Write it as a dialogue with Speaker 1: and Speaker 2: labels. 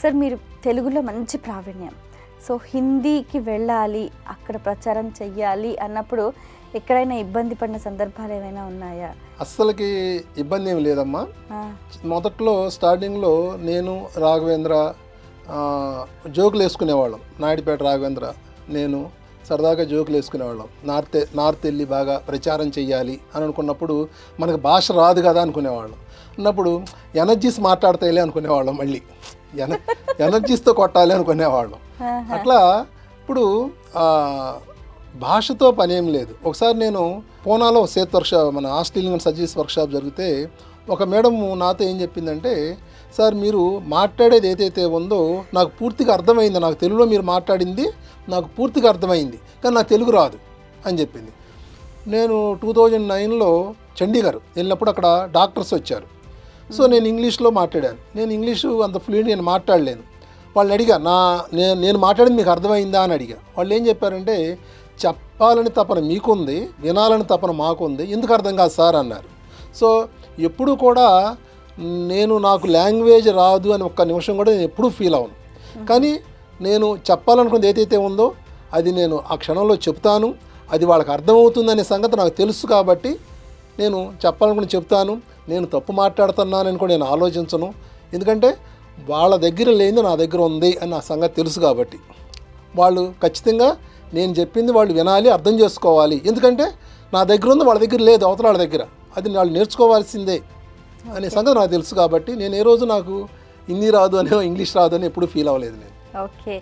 Speaker 1: Sir మీరు తెలుగులో మంచి ప్రావీణ్యం, సో హిందీకి వెళ్ళాలి, అక్కడ ప్రచారం చెయ్యాలి అన్నప్పుడు ఎక్కడైనా ఇబ్బంది పడిన సందర్భాలు ఏమైనా ఉన్నాయా?
Speaker 2: అస్సలకి ఇబ్బంది ఏమి లేదమ్మా. మొదట్లో స్టార్టింగ్లో నేను రాఘవేంద్ర జోకులు వేసుకునేవాళ్ళం. నాయుడుపేట రాఘవేంద్ర నేను సరదాగా జోకులు వేసుకునేవాళ్ళం. నార్త్ వెళ్ళి బాగా ప్రచారం చెయ్యాలి అని అనుకున్నప్పుడు మనకు భాష రాదు కదా అనుకునేవాళ్ళం. అన్నప్పుడు ఎనర్జీస్ మాట్లాడతాయిలే అనుకునేవాళ్ళం, మళ్ళీ ఎనర్జీస్తో కొట్టాలి అనుకునేవాళ్ళం. అట్లా ఇప్పుడు భాషతో పనేం లేదు. ఒకసారి నేను పూనాలో సేత్ వర్క్షాప్, మన ఆస్ట్రేలియన్ అండ్ సర్జరీస్ వర్క్షాప్ జరిగితే ఒక మేడం నాతో ఏం చెప్పిందంటే, సార్ మీరు మాట్లాడేది ఏదైతే ఉందో నాకు పూర్తిగా అర్థమైంది, నాకు తెలుగులో మీరు మాట్లాడింది నాకు పూర్తిగా అర్థమైంది, కానీ నాకు తెలుగు రాదు అని చెప్పింది. నేను 2009లో చండీగఢ్ వెళ్ళినప్పుడు అక్కడ డాక్టర్స్ వచ్చారు. సో నేను ఇంగ్లీష్లో మాట్లాడాను. నేను ఇంగ్లీషు అంత ఫ్లూయెంట్ నేను మాట్లాడలేను. వాళ్ళని అడిగా, నేను మాట్లాడింది మీకు అర్థమైందా అని అడిగా. వాళ్ళు ఏం చెప్పారంటే, చెప్పాలని తపన మీకుంది, వినాలని తపన మాకుంది, ఎందుకు అర్థం కాదు సార్ అన్నారు. సో ఎప్పుడు కూడా నాకు లాంగ్వేజ్ రాదు అని ఒక్క నిమిషం కూడా నేను ఎప్పుడూ ఫీల్ అవ్వను. కానీ నేను చెప్పాలనుకున్నది ఏదైతే ఉందో అది నేను ఆ క్షణంలో చెప్తాను. అది వాళ్ళకి అర్థమవుతుందనే సంగతి నాకు తెలుసు కాబట్టి నేను చెప్పాలనుకుని చెప్తాను. నేను తప్పు మాట్లాడుతున్నానని కూడా నేను ఆలోచించను. ఎందుకంటే వాళ్ళ దగ్గర లేనిది నా దగ్గర ఉంది అని నా సంగతి తెలుసు కాబట్టి వాళ్ళు ఖచ్చితంగా నేను చెప్పింది వాళ్ళు వినాలి, అర్థం చేసుకోవాలి. ఎందుకంటే నా దగ్గర ఉంది, వాళ్ళ దగ్గర లేదు, అవతల వాళ్ళ దగ్గర, అది వాళ్ళు నేర్చుకోవాల్సిందే అనే సంగతి నాకు తెలుసు కాబట్టి నేను ఏ రోజు నాకు హిందీ రాదు అని ఇంగ్లీష్ రాదు అని ఎప్పుడు ఫీల్ అవ్వలేదు నేను.
Speaker 1: ఓకే.